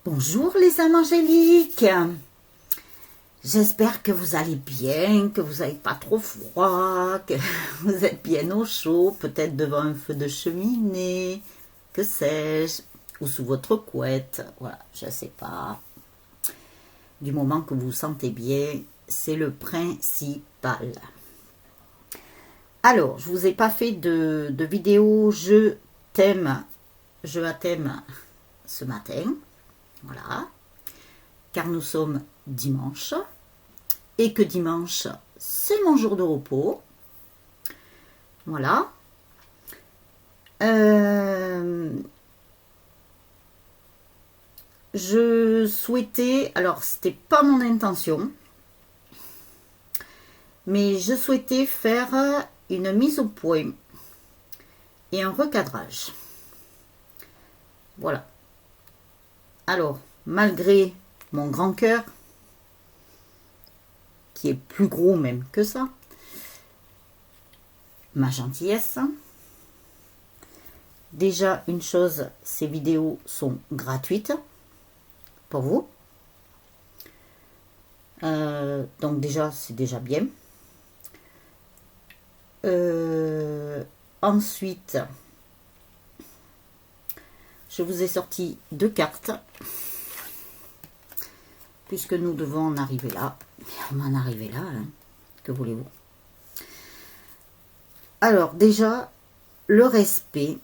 Bonjour les âmes angéliques, j'espère que vous allez bien, que vous n'avez pas trop froid, que vous êtes bien au chaud, peut-être devant un feu de cheminée, que sais-je, ou sous votre couette, voilà, je ne sais pas. Du moment que vous vous sentez bien, c'est le principal. Alors, je ne vous ai pas fait de vidéo jeu à thème ce matin. Voilà, car nous sommes dimanche, et que dimanche, c'est mon jour de repos. Voilà. Je souhaitais, alors c'était pas mon intention, mais je souhaitais faire une mise au point et un recadrage. Voilà. Alors, malgré mon grand cœur, qui est plus gros même que ça, ma gentillesse, déjà une chose, ces vidéos sont gratuites pour vous. Donc déjà, c'est déjà bien. Ensuite, je vous ai sorti 2 cartes, puisque nous devons en arriver là. On en est arrivé là, hein. Que voulez-vous? Alors déjà, le respect.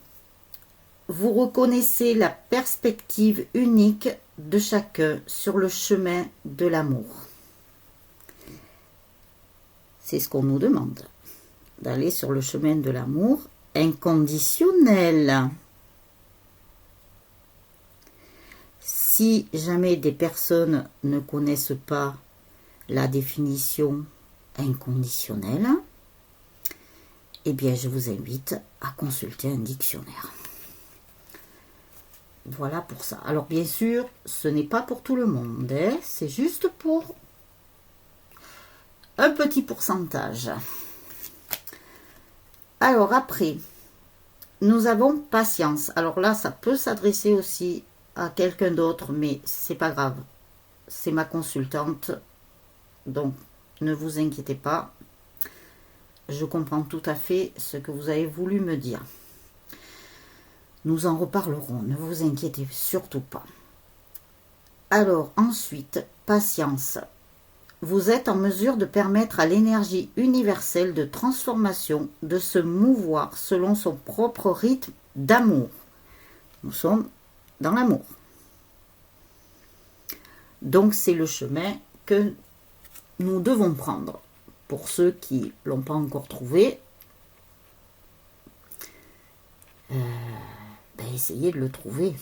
Vous reconnaissez la perspective unique de chacun sur le chemin de l'amour. C'est ce qu'on nous demande, d'aller sur le chemin de l'amour inconditionnel. Si jamais des personnes ne connaissent pas la définition inconditionnelle, eh bien je vous invite à consulter un dictionnaire. Voilà pour ça. Alors bien sûr, ce n'est pas pour tout le monde, hein, c'est juste pour un petit pourcentage. Alors après, nous avons patience. Alors là, ça peut s'adresser aussi à quelqu'un d'autre, mais c'est pas grave. C'est ma consultante, donc ne vous inquiétez pas. Je comprends tout à fait ce que vous avez voulu me dire. Nous en reparlerons, ne vous inquiétez surtout pas. Alors ensuite, patience. Vous êtes en mesure de permettre à l'énergie universelle de transformation de se mouvoir selon son propre rythme d'amour. Nous sommes dans l'amour. Donc c'est le chemin que nous devons prendre. Pour ceux qui ne l'ont pas encore trouvé, essayez de le trouver.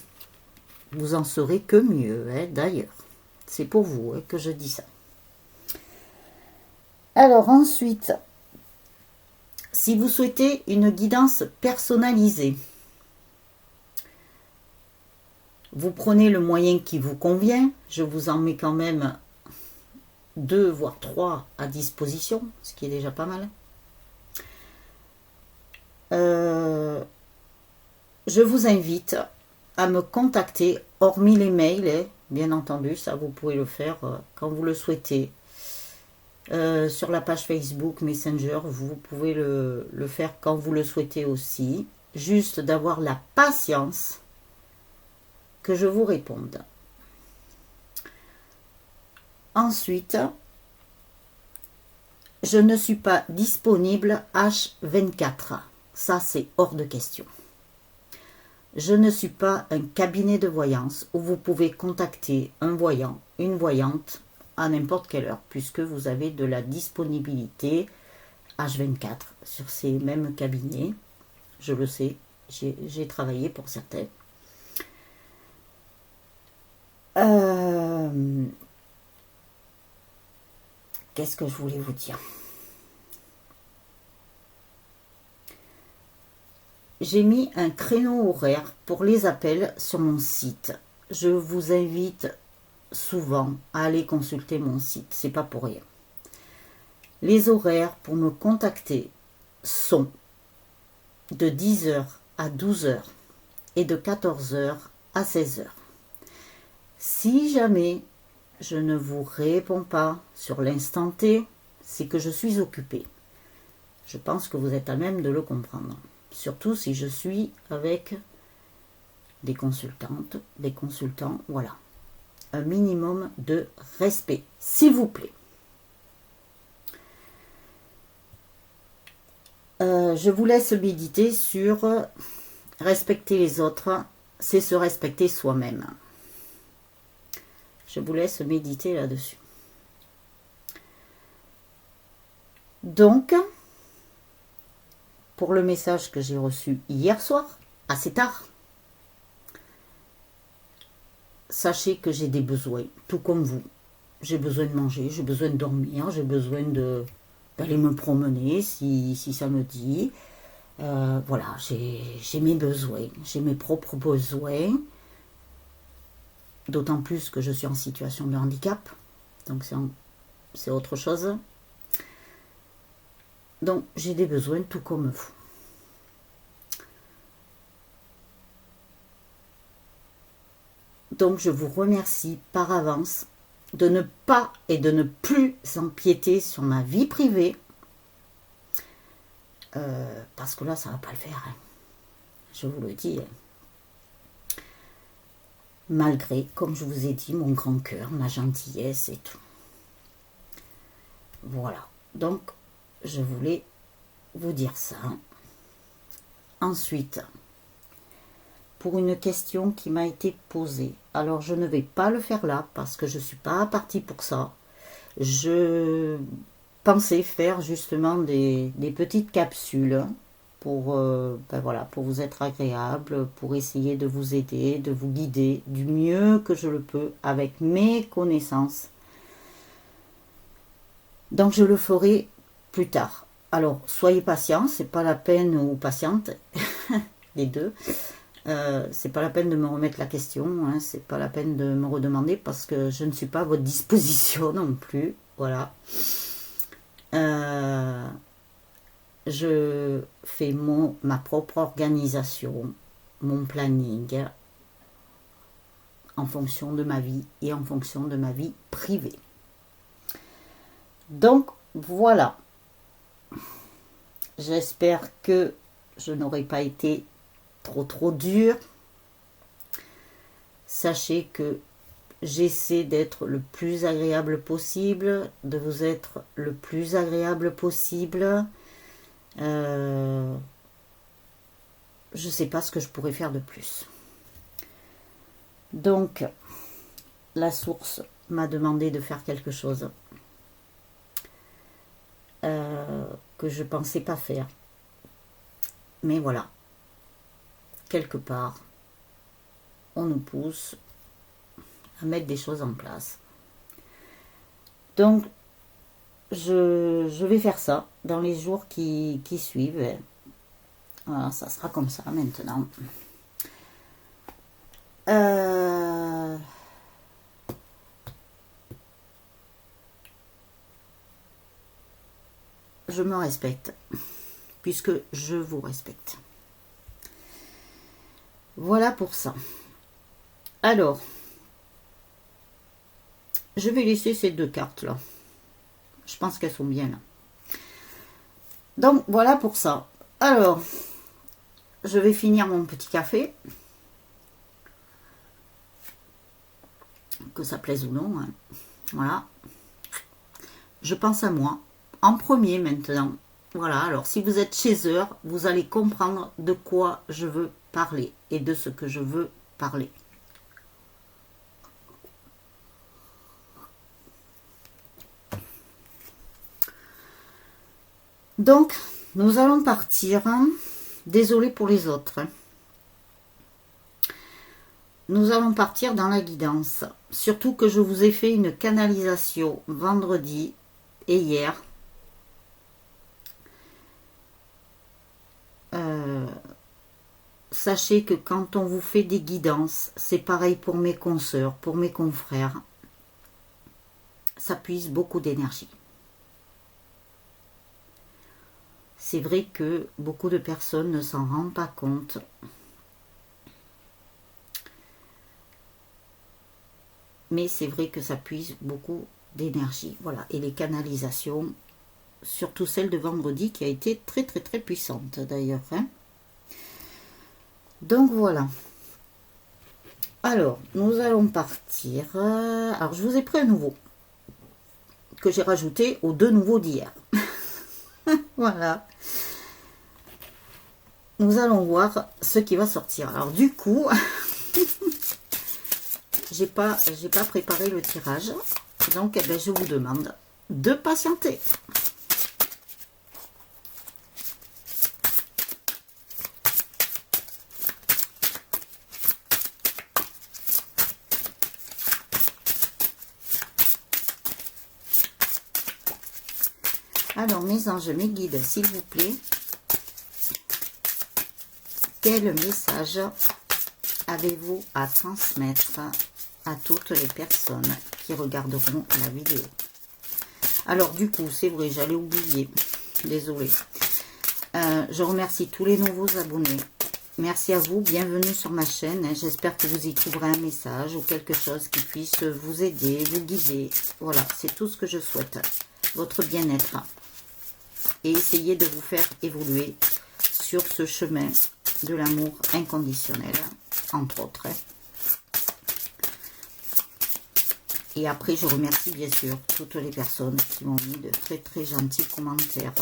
Vous en saurez que mieux, hein, d'ailleurs. C'est pour vous, hein, que je dis ça. Alors ensuite, si vous souhaitez une guidance personnalisée, vous prenez le moyen qui vous convient. Je vous en mets quand même 2 voire 3 à disposition, ce qui est déjà pas mal. Je vous invite à me contacter, hormis les mails, bien entendu, ça vous pouvez le faire quand vous le souhaitez. Sur la page Facebook Messenger, vous pouvez le faire quand vous le souhaitez aussi. Juste d'avoir la patience que je vous réponde. Ensuite, je ne suis pas disponible H24. Ça, c'est hors de question. Je ne suis pas un cabinet de voyance où vous pouvez contacter un voyant, une voyante à n'importe quelle heure, puisque vous avez de la disponibilité H24 sur ces mêmes cabinets. Je le sais, j'ai travaillé pour certains. Qu'est-ce que je voulais vous dire? J'ai mis un créneau horaire pour les appels sur mon site. Je vous invite souvent à aller consulter mon site, c'est pas pour rien. Les horaires pour me contacter sont de 10h à 12h et de 14h à 16h. Si jamais je ne vous réponds pas sur l'instant T, c'est que je suis occupée. Je pense que vous êtes à même de le comprendre. Surtout si je suis avec des consultantes, des consultants, voilà. Un minimum de respect, s'il vous plaît. Je vous laisse méditer sur respecter les autres, c'est se respecter soi-même. Je vous laisse méditer là-dessus. Donc, pour le message que j'ai reçu hier soir, assez tard, sachez que j'ai des besoins, tout comme vous. J'ai besoin de manger, j'ai besoin de dormir, j'ai besoin d'aller me promener si ça me dit. Voilà, j'ai mes besoins, j'ai mes propres besoins. D'autant plus que je suis en situation de handicap. Donc c'est autre chose. Donc j'ai des besoins tout comme vous. Donc je vous remercie par avance de ne pas et de ne plus empiéter sur ma vie privée. Parce que là, ça ne va pas le faire. Hein. Je vous le dis. Hein. Malgré, comme je vous ai dit, mon grand cœur, ma gentillesse et tout. Voilà. Donc, je voulais vous dire ça. Ensuite, pour une question qui m'a été posée. Alors, je ne vais pas le faire là parce que je ne suis pas partie pour ça. Je pensais faire justement des petites capsules pour, voilà, pour vous être agréable, pour essayer de vous aider, de vous guider du mieux que je le peux avec mes connaissances. Donc, je le ferai plus tard. Alors, soyez patients, c'est pas la peine, ou patiente, les deux. C'est pas la peine de me remettre la question, hein, c'est pas la peine de me redemander parce que je ne suis pas à votre disposition non plus. Voilà. Je fais ma propre organisation, mon planning en fonction de ma vie et en fonction de ma vie privée. Donc voilà. J'espère que je n'aurai pas été trop dur. Sachez que j'essaie d'être le plus agréable possible, de vous être le plus agréable possible. Je ne sais pas ce que je pourrais faire de plus. Donc, la source m'a demandé de faire quelque chose que je ne pensais pas faire. Mais voilà, quelque part, on nous pousse à mettre des choses en place. Donc, je vais faire ça dans les jours qui suivent. Voilà, ça sera comme ça maintenant. Je me respecte, puisque je vous respecte. Voilà pour ça. Alors, je vais laisser ces deux cartes là. Je pense qu'elles sont bien là. Donc, voilà pour ça. Alors, je vais finir mon petit café. Que ça plaise ou non. Hein. Voilà. Je pense à moi. En premier maintenant. Voilà. Alors, si vous êtes chez eux, vous allez comprendre de quoi je veux parler et de ce que je veux parler. Donc, nous allons partir. Désolée pour les autres. Nous allons partir dans la guidance. Surtout que je vous ai fait une canalisation vendredi et hier. Sachez que quand on vous fait des guidances, c'est pareil pour mes consoeurs, pour mes confrères. Ça puise beaucoup d'énergie. C'est vrai que beaucoup de personnes ne s'en rendent pas compte. mais c'est vrai que ça puise beaucoup d'énergie. Voilà, et les canalisations, surtout celle de vendredi qui a été très très très puissante d'ailleurs. Hein. Donc voilà. Alors, nous allons partir. Alors, je vous ai pris un nouveau que j'ai rajouté aux 2 nouveaux d'hier. Voilà. Nous allons voir ce qui va sortir. Alors, du coup, j'ai pas préparé le tirage. Donc, eh ben, je vous demande de patienter. Alors, mes anges, mes guides, s'il vous plaît, quel message avez-vous à transmettre à toutes les personnes qui regarderont la vidéo? Alors, du coup, c'est vrai, j'allais oublier. Désolée. Je remercie tous les nouveaux abonnés. Merci à vous, bienvenue sur ma chaîne. J'espère que vous y trouverez un message ou quelque chose qui puisse vous aider, vous guider. Voilà, c'est tout ce que je souhaite. Votre bien-être. Et essayer de vous faire évoluer sur ce chemin de l'amour inconditionnel, entre autres. Et après, je remercie bien sûr toutes les personnes qui m'ont mis de très très gentils commentaires,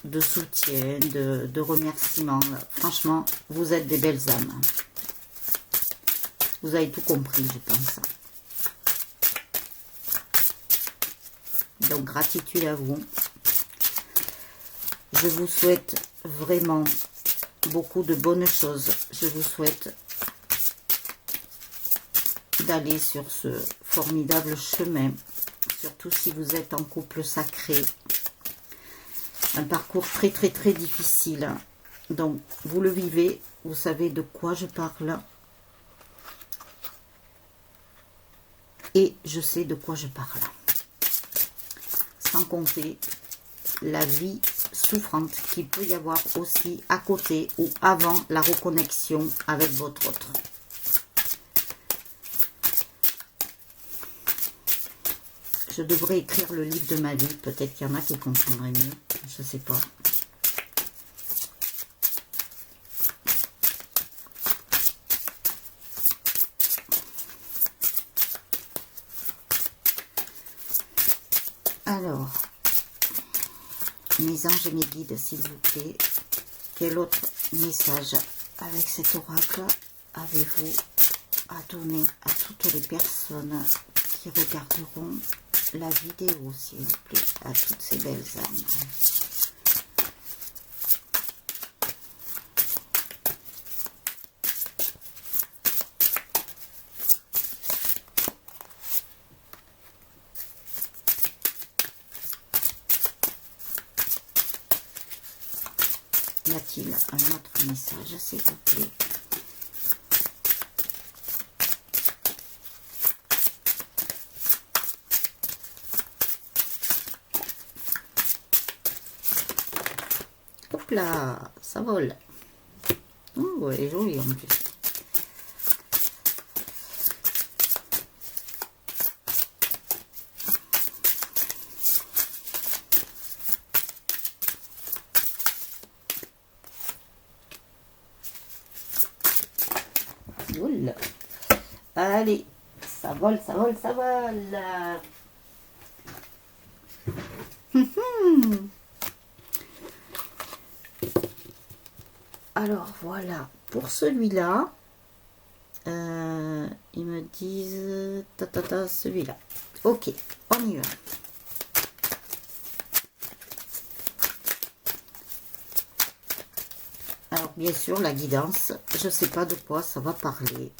de soutien, de remerciements. Franchement, vous êtes des belles âmes. Vous avez tout compris, je pense. Donc, gratitude à vous. Je vous souhaite vraiment beaucoup de bonnes choses. Je vous souhaite d'aller sur ce formidable chemin, surtout si vous êtes en couple sacré. Un parcours très très très difficile. Donc, vous le vivez, vous savez de quoi je parle. Et je sais de quoi je parle. Sans compter la vie souffrante qu'il peut y avoir aussi à côté ou avant la reconnexion avec votre autre. Je devrais écrire le livre de ma vie. Peut-être qu'il y en a qui comprendraient mieux. Je ne sais pas. Alors, mes anges et mes guides, s'il vous plaît, quel autre message avec cet oracle avez-vous à donner à toutes les personnes qui regarderont la vidéo, s'il vous plaît, à toutes ces belles âmes? Y a-t-il un autre message, s'il vous plaît? Hop là, ça vole. Oh, elle est jolie en plus. Oula. Allez, ça vole, ça vole, ça vole. Alors voilà, pour celui-là, ils me disent celui-là. Ok, on y va. Alors bien sûr, la guidance, je ne sais pas de quoi ça va parler.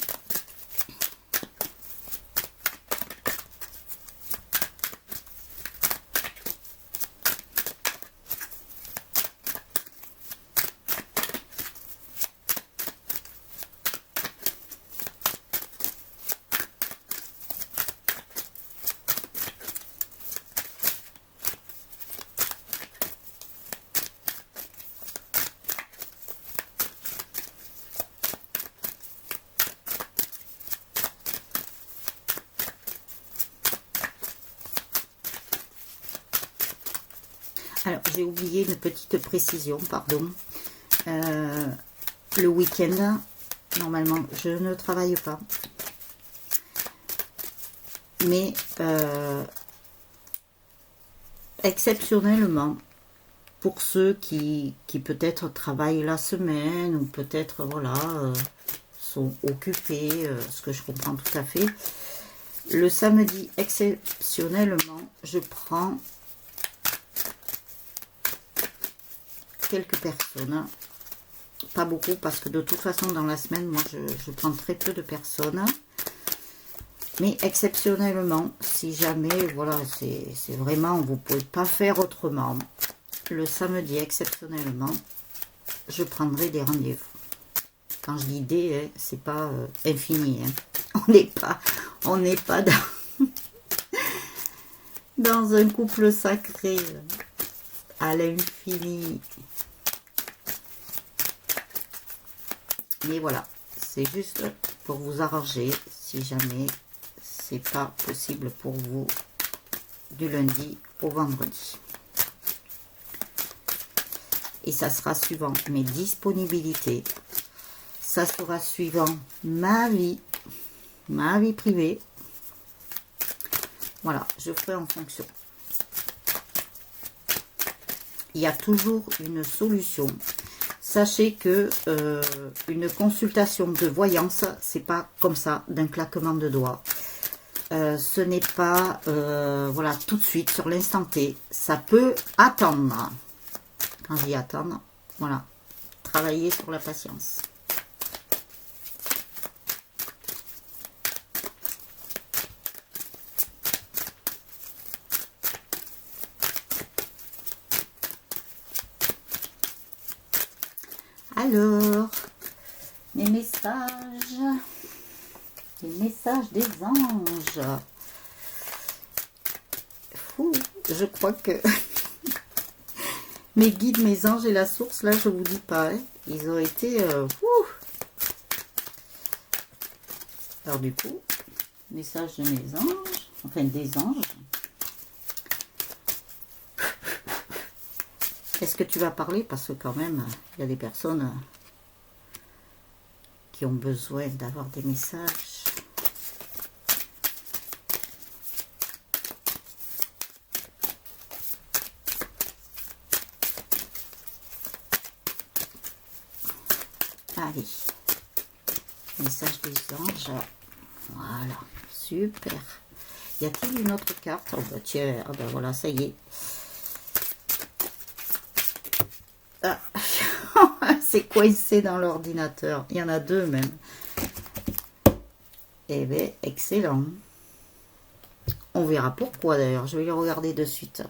Alors, j'ai oublié une petite précision, pardon. Le week-end, normalement, je ne travaille pas. Mais, exceptionnellement, pour ceux qui peut-être travaillent la semaine, ou peut-être, voilà, sont occupés, ce que je comprends tout à fait, le samedi, exceptionnellement, je prends quelques personnes. Pas beaucoup, parce que de toute façon, dans la semaine, moi, je prends très peu de personnes. Mais exceptionnellement, si jamais, voilà, c'est vraiment, vous ne pouvez pas faire autrement. Le samedi, exceptionnellement, je prendrai des rendez-vous. Quand je dis des, hein, c'est pas infini. Hein. On n'est pas dans un couple sacré à l'infini. Mais voilà, c'est juste pour vous arranger si jamais c'est pas possible pour vous du lundi au vendredi. Et ça sera suivant mes disponibilités. Ça sera suivant ma vie privée. Voilà, je ferai en fonction. Il y a toujours une solution. Sachez que une consultation de voyance, c'est pas comme ça, d'un claquement de doigts. Ce n'est pas, voilà, tout de suite, sur l'instant T. Ça peut attendre. Quand j'y attendre, voilà. Travailler sur la patience. Alors, les messages des anges. Fou, je crois que mes guides, mes anges et la source, là, je vous dis pas, hein, ils ont été... Alors du coup, message de mes anges, enfin des anges. Est-ce que tu vas parler? Parce que quand même, il y a des personnes qui ont besoin d'avoir des messages. Allez, message des anges. Voilà, super. Y a-t-il une autre carte? Oh bah tiens, oh bah voilà, ça y est. Ah, c'est coincé dans l'ordinateur. Il y en a deux même. Eh bien, excellent. On verra pourquoi d'ailleurs. Je vais les regarder de suite.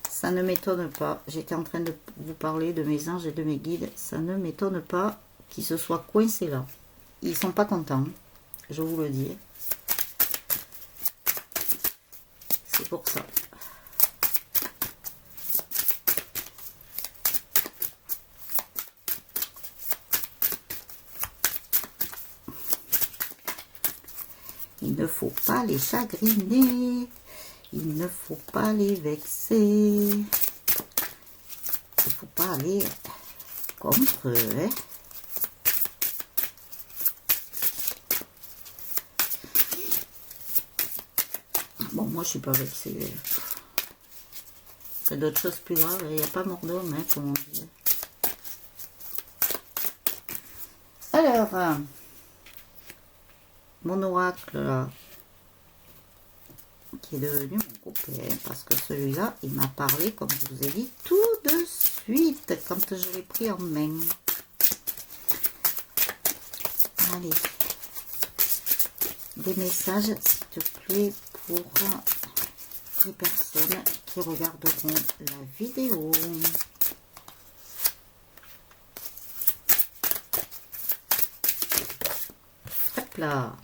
Ça ne m'étonne pas. J'étais en train de vous parler de mes anges et de mes guides. Ça ne m'étonne pas qu'ils se soient coincés là. Ils sont pas contents. Je vous le dis. C'est pour ça. Il ne faut pas les chagriner. Il ne faut pas les vexer. Il ne faut pas aller contre eux. Hein. Bon, moi, je suis pas vexée. C'est d'autres choses plus graves. Il n'y a pas mort d'homme, hein, comme on dit. Alors, mon oracle, là, qui est devenu mon copain, parce que celui-là, il m'a parlé, comme je vous ai dit, tout de suite, quand je l'ai pris en main. Allez, des messages, s'il te plaît, pour les personnes qui regarderont la vidéo. Hop là.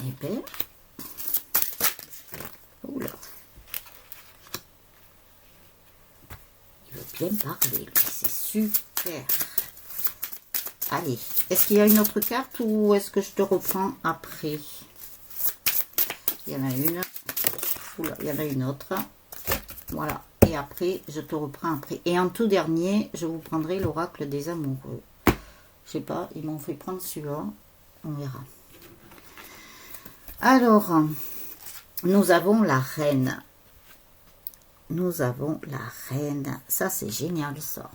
Et bien, oula, il veut bien parler, lui. C'est super. Allez, est-ce qu'il y a une autre carte ou est-ce que je te reprends après? Il y en a une. Oula, il y en a une autre. Voilà. Et après, je te reprends après. Et en tout dernier, je vous prendrai l'oracle des amoureux. Je sais pas, ils m'ont fait prendre celui-là. On verra. Alors, nous avons la reine. Nous avons la reine. Ça, c'est génial, ça.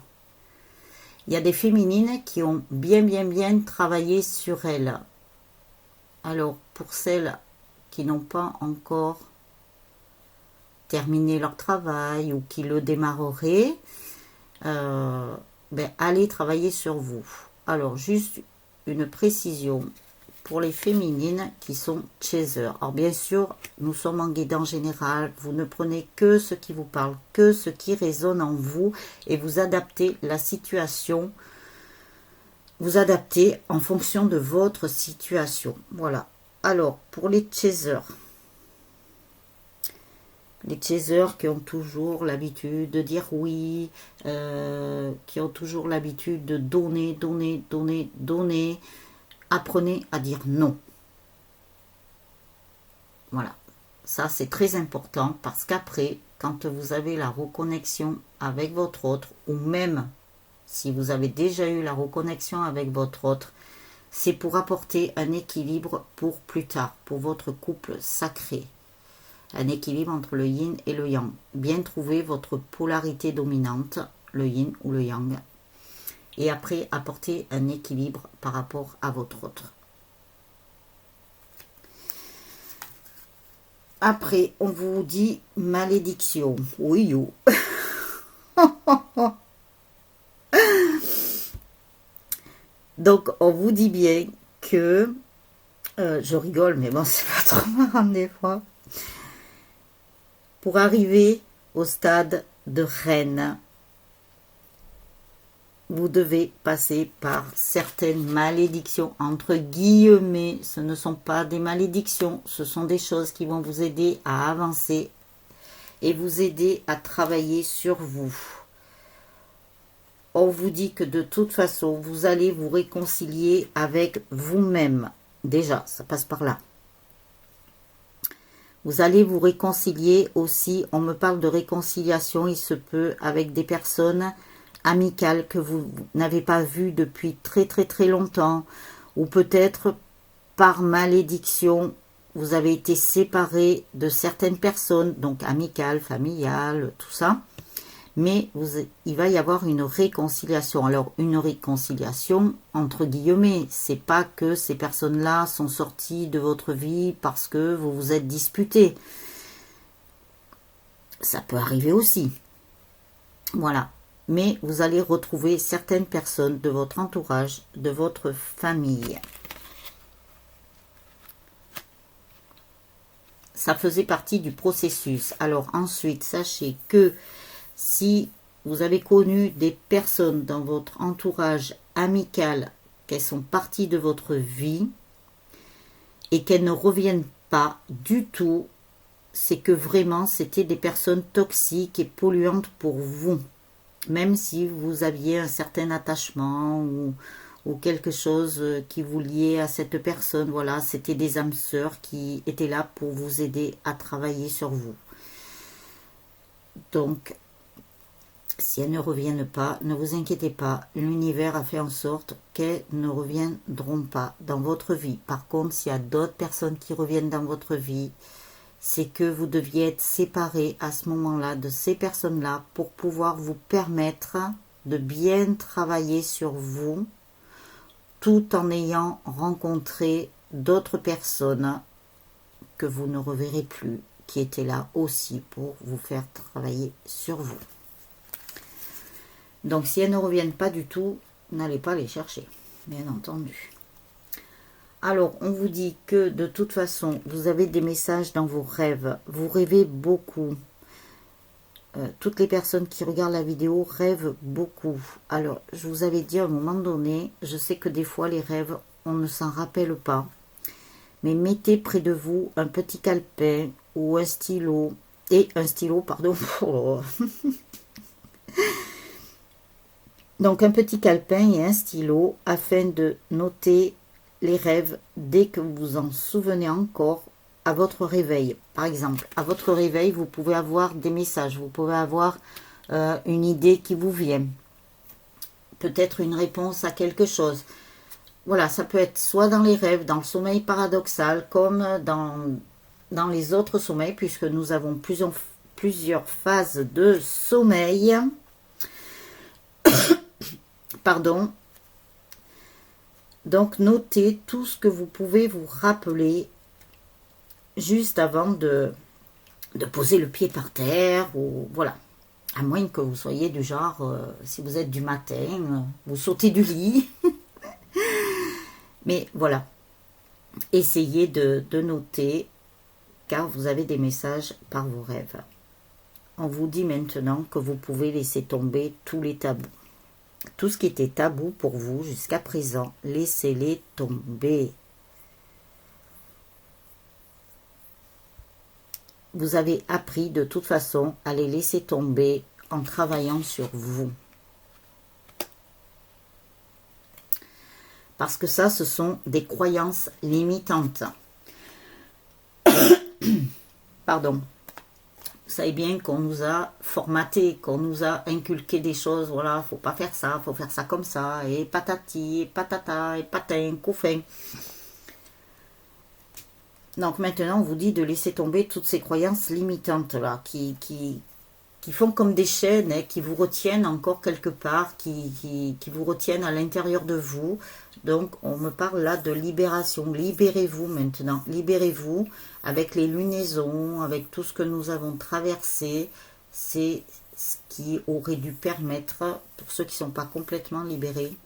Il y a des féminines qui ont bien travaillé sur elles. Alors, pour celles qui n'ont pas encore terminé leur travail ou qui le démarreraient, allez travailler sur vous. Alors, juste une précision pour les féminines qui sont chasers. Alors, bien sûr, nous sommes en guidance générale. Vous ne prenez que ce qui vous parle, que ce qui résonne en vous et vous adaptez la situation. Vous adaptez en fonction de votre situation. Voilà. Alors, pour les chasers. Les chasers qui ont toujours l'habitude de dire oui, qui ont toujours l'habitude de donner. Apprenez à dire non. Voilà. Ça, c'est très important parce qu'après, quand vous avez la reconnexion avec votre autre, ou même si vous avez déjà eu la reconnexion avec votre autre, c'est pour apporter un équilibre pour plus tard, pour votre couple sacré. Un équilibre entre le yin et le yang. Bien trouver votre polarité dominante, le yin ou le yang. Et après, apporter un équilibre par rapport à votre autre. Après, on vous dit malédiction. Oui, yo. Donc, on vous dit bien que... je rigole, mais bon, c'est pas trop marrant des fois. Pour arriver au stade de reine, vous devez passer par certaines malédictions, entre guillemets. Ce ne sont pas des malédictions, ce sont des choses qui vont vous aider à avancer et vous aider à travailler sur vous. On vous dit que de toute façon, vous allez vous réconcilier avec vous-même. Déjà, ça passe par là. Vous allez vous réconcilier aussi, on me parle de réconciliation, il se peut, avec des personnes amicales que vous n'avez pas vues depuis très longtemps, ou peut-être par malédiction, vous avez été séparés de certaines personnes, donc amicales, familiales, tout ça, mais il va y avoir une réconciliation. Alors, une réconciliation, entre guillemets, c'est pas que ces personnes-là sont sorties de votre vie parce que vous vous êtes disputés. Ça peut arriver aussi. Voilà. Mais vous allez retrouver certaines personnes de votre entourage, de votre famille. Ça faisait partie du processus. Alors ensuite, sachez que si vous avez connu des personnes dans votre entourage amical, qu'elles sont parties de votre vie et qu'elles ne reviennent pas du tout, c'est que vraiment c'était des personnes toxiques et polluantes pour vous. Même si vous aviez un certain attachement ou quelque chose qui vous liait à cette personne, voilà, c'était des âmes sœurs qui étaient là pour vous aider à travailler sur vous. Donc, si elles ne reviennent pas, ne vous inquiétez pas, l'univers a fait en sorte qu'elles ne reviendront pas dans votre vie. Par contre, s'il y a d'autres personnes qui reviennent dans votre vie, c'est que vous deviez être séparés à ce moment-là de ces personnes-là pour pouvoir vous permettre de bien travailler sur vous tout en ayant rencontré d'autres personnes que vous ne reverrez plus, qui étaient là aussi pour vous faire travailler sur vous. Donc, si elles ne reviennent pas du tout, n'allez pas les chercher, bien entendu. Alors, on vous dit que de toute façon, vous avez des messages dans vos rêves. Vous rêvez beaucoup. Toutes les personnes qui regardent la vidéo rêvent beaucoup. Alors, je vous avais dit à un moment donné, je sais que des fois, les rêves, on ne s'en rappelle pas. Mais mettez près de vous un petit calepin ou un stylo. Et un stylo, pardon. Donc un petit calepin et un stylo afin de noter les rêves dès que vous vous en souvenez encore à votre réveil. Par exemple, à votre réveil, vous pouvez avoir des messages, vous pouvez avoir une idée qui vous vient, peut-être une réponse à quelque chose. Voilà, ça peut être soit dans les rêves, dans le sommeil paradoxal, comme dans les autres sommeils, puisque nous avons plusieurs phases de sommeil. Pardon. Donc, notez tout ce que vous pouvez vous rappeler juste avant de poser le pied par terre, ou voilà. À moins que vous soyez du genre, si vous êtes du matin, vous sautez du lit. Mais voilà, essayez de noter, car vous avez des messages par vos rêves. On vous dit maintenant que vous pouvez laisser tomber tous les tabous. Tout ce qui était tabou pour vous jusqu'à présent, laissez-les tomber. Vous avez appris de toute façon à les laisser tomber en travaillant sur vous. Parce que ça, ce sont des croyances limitantes. Pardon. Vous savez bien qu'on nous a formaté, qu'on nous a inculqué des choses, voilà, faut pas faire ça, faut faire ça comme ça, et patati, et patata, et patin, couffin. Donc maintenant, on vous dit de laisser tomber toutes ces croyances limitantes là, qui font comme des chaînes, hein, qui vous retiennent encore quelque part, qui vous retiennent à l'intérieur de vous. Donc on me parle là de libération. Libérez-vous maintenant, libérez-vous avec les lunaisons, avec tout ce que nous avons traversé. C'est ce qui aurait dû permettre, pour ceux qui ne sont pas complètement libérés,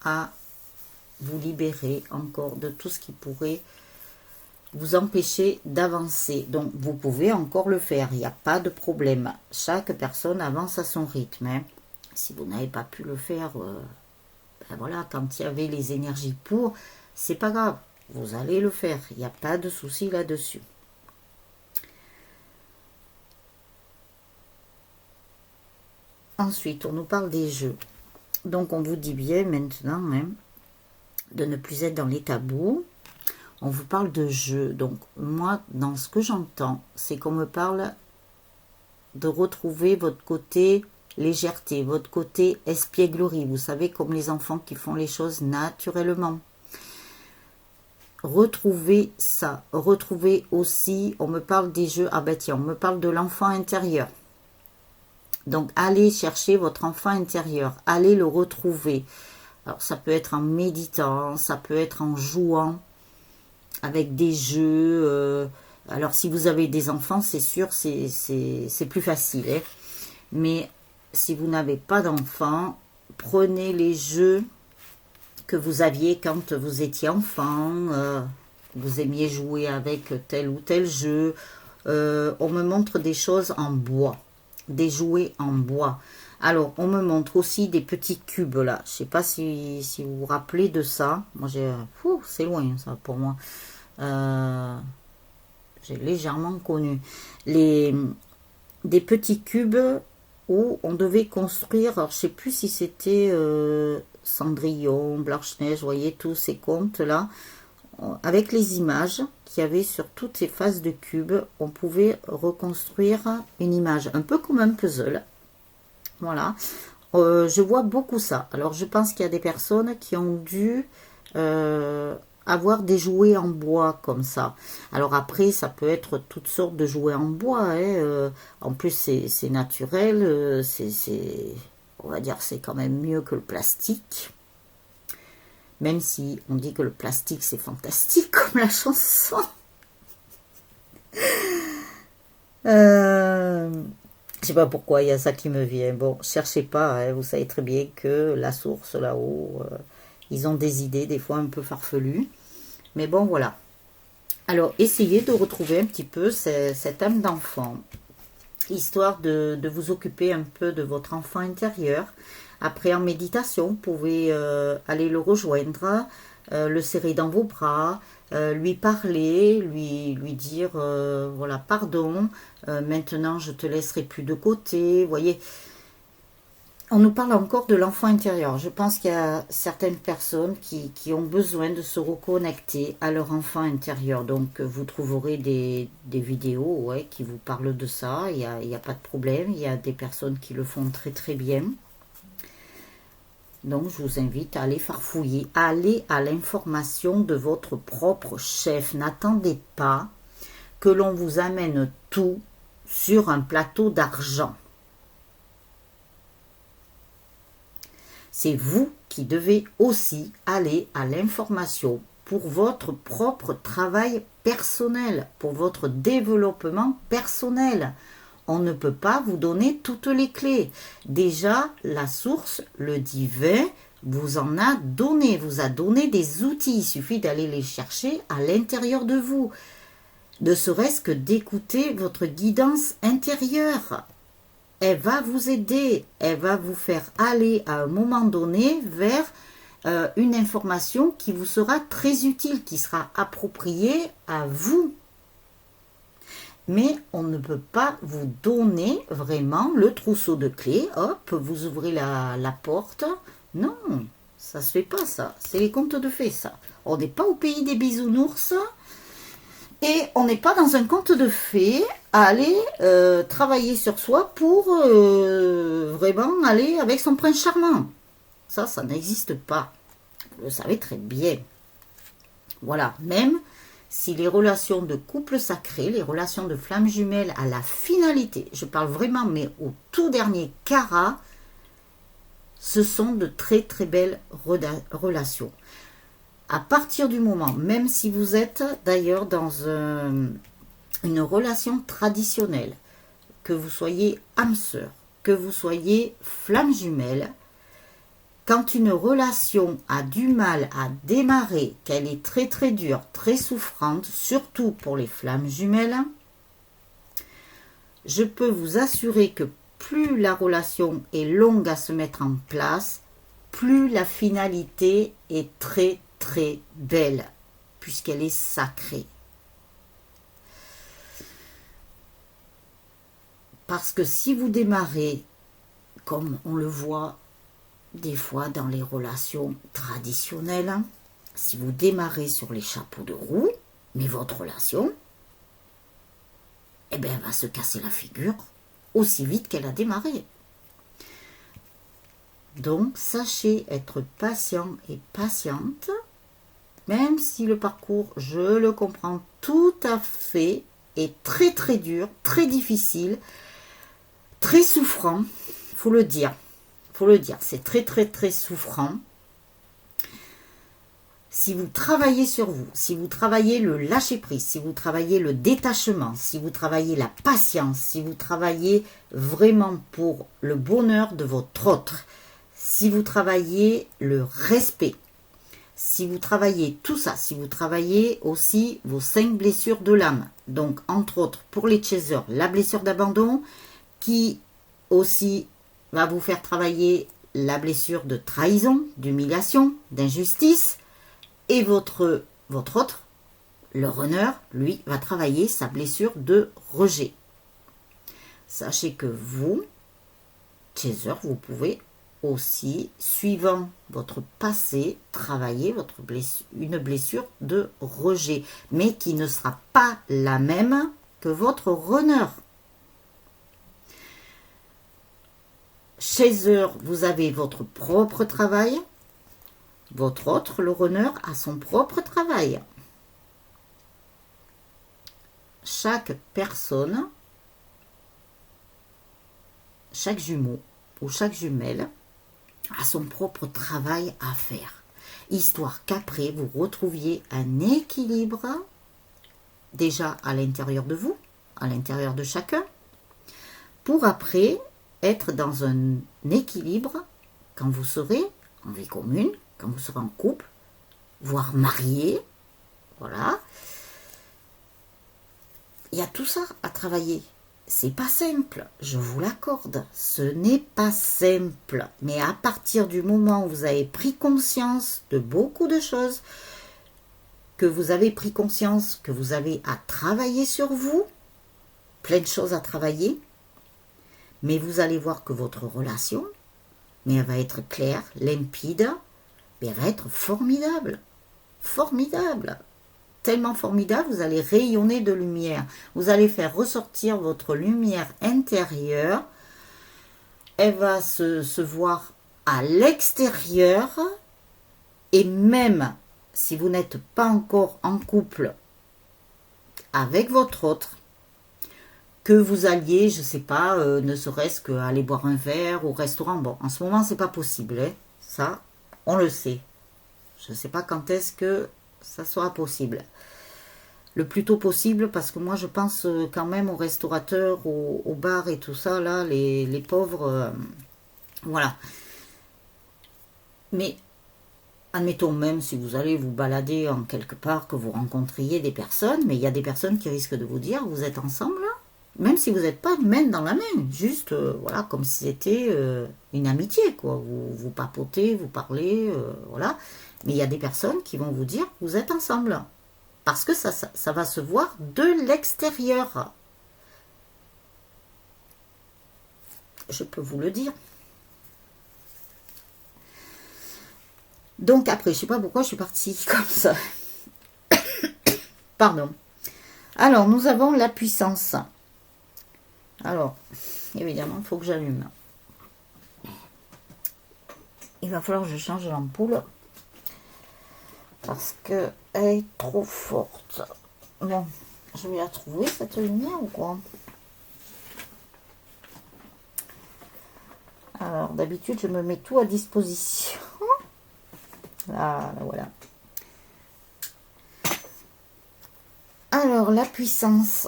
à vous libérer encore de tout ce qui pourrait vous empêcher d'avancer. Donc vous pouvez encore le faire, il n'y a pas de problème. Chaque personne avance à son rythme. Hein. Si vous n'avez pas pu le faire, ben voilà, quand il y avait les énergies pour, c'est pas grave, vous allez le faire, il n'y a pas de souci là-dessus. Ensuite, on nous parle des jeux. Donc on vous dit bien maintenant même de ne plus être dans les tabous. On vous parle de jeux. Donc moi, dans ce que j'entends, c'est qu'on me parle de retrouver votre côté légèreté, votre côté espièglerie. Vous savez, comme les enfants qui font les choses naturellement. Retrouvez ça. Retrouvez aussi, on me parle des jeux. Ah ben tiens, on me parle de l'enfant intérieur. Donc allez chercher votre enfant intérieur. Allez le retrouver. Alors ça peut être en méditant, ça peut être en jouant avec des jeux. Alors si vous avez des enfants, c'est sûr, c'est plus facile. Hein. Mais si vous n'avez pas d'enfants, prenez les jeux que vous aviez quand vous étiez enfant. Vous aimiez jouer avec tel ou tel jeu. On me montre des choses en bois, des jouets en bois. Alors, on me montre aussi des petits cubes là. Je ne sais pas si vous vous rappelez de ça. Moi, c'est loin ça pour moi. J'ai légèrement connu. Des petits cubes où on devait construire, alors je ne sais plus si c'était Cendrillon, Blanche-Neige, vous voyez tous ces contes là. Avec les images qu'il y avait sur toutes ces faces de cubes, on pouvait reconstruire une image, un peu comme un puzzle. Voilà, je vois beaucoup ça. Alors je pense qu'il y a des personnes qui ont dû avoir des jouets en bois comme ça. Alors après, ça peut être toutes sortes de jouets en bois. Hein. En plus, c'est naturel. On va dire c'est quand même mieux que le plastique. Même si on dit que le plastique, c'est fantastique, comme la chanson. Je sais pas pourquoi il y a ça qui me vient. Bon, cherchez pas, hein, vous savez très bien que la source là-haut, ils ont des idées des fois un peu farfelues. Mais bon, voilà. Alors, essayez de retrouver un petit peu cette âme d'enfant, histoire de vous occuper un peu de votre enfant intérieur. Après, en méditation, vous pouvez aller le rejoindre, le serrer dans vos bras, lui parler, lui dire voilà, pardon, maintenant je te laisserai plus de côté. Vous voyez, On nous parle encore de l'enfant intérieur. Je pense qu'il y a certaines personnes qui ont besoin de se reconnecter à leur enfant intérieur. Donc, vous trouverez des vidéos ouais, qui vous parlent de ça. Il n'y a pas de problème. Il y a des personnes qui le font très très bien. Donc, je vous invite à aller farfouiller. Allez à l'information de votre propre chef. N'attendez pas que l'on vous amène tout sur un plateau d'argent. C'est vous qui devez aussi aller à l'information pour votre propre travail personnel, pour votre développement personnel. On ne peut pas vous donner toutes les clés. Déjà, la source, le divin, vous en a donné, vous a donné des outils. Il suffit d'aller les chercher à l'intérieur de vous. Ne serait-ce que d'écouter votre guidance intérieure. Elle va vous aider, elle va vous faire aller à un moment donné vers une information qui vous sera très utile, qui sera appropriée à vous. Mais on ne peut pas vous donner vraiment le trousseau de clés, hop, vous ouvrez la porte. Non, ça se fait pas ça, c'est les contes de fées ça. On n'est pas au pays des bisounours. Et on n'est pas dans un conte de fées à aller travailler sur soi pour vraiment aller avec son prince charmant. Ça n'existe pas. Vous le savez très bien. Voilà, même si les relations de couple sacré, les relations de flammes jumelles à la finalité, je parle vraiment, mais au tout dernier carat, ce sont de très très belles relations. À partir du moment, même si vous êtes d'ailleurs dans une relation traditionnelle, que vous soyez âme sœur, que vous soyez flamme jumelle, quand une relation a du mal à démarrer, qu'elle est très très dure, très souffrante, surtout pour les flammes jumelles, je peux vous assurer que plus la relation est longue à se mettre en place, plus la finalité est très très belle, puisqu'elle est sacrée. Parce que si vous démarrez, comme on le voit des fois dans les relations traditionnelles, si vous démarrez sur les chapeaux de roue, mais votre relation, eh bien, elle va se casser la figure aussi vite qu'elle a démarré. Donc, sachez être patient et patiente, même si le parcours, je le comprends tout à fait, est très très dur, très difficile, très souffrant, faut le dire, c'est très très très souffrant. Si vous travaillez sur vous, si vous travaillez le lâcher-prise, si vous travaillez le détachement, si vous travaillez la patience, si vous travaillez vraiment pour le bonheur de votre autre, si vous travaillez le respect, si vous travaillez tout ça, si vous travaillez aussi vos 5 blessures de l'âme, donc entre autres pour les chasers, la blessure d'abandon qui aussi va vous faire travailler la blessure de trahison, d'humiliation, d'injustice, et votre autre, le runner, lui, va travailler sa blessure de rejet. Sachez que vous, chaser, vous pouvez aussi, suivant votre passé, travailler une blessure de rejet, mais qui ne sera pas la même que votre runner. Chaser, vous avez votre propre travail, votre autre, le runner, a son propre travail. Chaque personne, chaque jumeau ou chaque jumelle a son propre travail à faire, histoire qu'après vous retrouviez un équilibre déjà à l'intérieur de vous, à l'intérieur de chacun, pour après être dans un équilibre quand vous serez en vie commune, quand vous serez en couple, voire marié, voilà. Il y a tout ça à travailler. C'est pas simple, je vous l'accorde, ce n'est pas simple. Mais à partir du moment où vous avez pris conscience de beaucoup de choses, que vous avez pris conscience que vous avez à travailler sur vous, plein de choses à travailler, mais vous allez voir que votre relation mais elle va être claire, limpide, mais elle va être formidable. Formidable. Tellement formidable, vous allez rayonner de lumière. Vous allez faire ressortir votre lumière intérieure. Elle va se voir à l'extérieur. Et même si vous n'êtes pas encore en couple avec votre autre, que vous alliez, je ne sais pas, ne serait-ce qu'aller boire un verre au restaurant. Bon, en ce moment, c'est pas possible. Hein. Ça, on le sait. Je ne sais pas quand est-ce que ça sera possible. Le plus tôt possible, parce que moi, je pense quand même aux restaurateurs, aux bars et tout ça, là, les pauvres. Voilà. Mais, admettons même si vous allez vous balader en quelque part, que vous rencontriez des personnes, mais il y a des personnes qui risquent de vous dire, vous êtes ensemble, là, même si vous n'êtes pas main dans la main, juste, voilà, comme si c'était une amitié, quoi. Vous papotez, vous parlez, voilà. Mais il y a des personnes qui vont vous dire, vous êtes ensemble. Parce que ça va se voir de l'extérieur. Je peux vous le dire. Donc après, je ne sais pas pourquoi je suis partie comme ça. Pardon. Alors, nous avons la puissance. Alors, évidemment, il faut que j'allume. Il va falloir que je change l'ampoule. Parce qu'elle est trop forte. Bon, je vais la trouver, cette lumière, ou quoi? Alors, d'habitude, je me mets tout à disposition. Là, voilà. Alors, la puissance.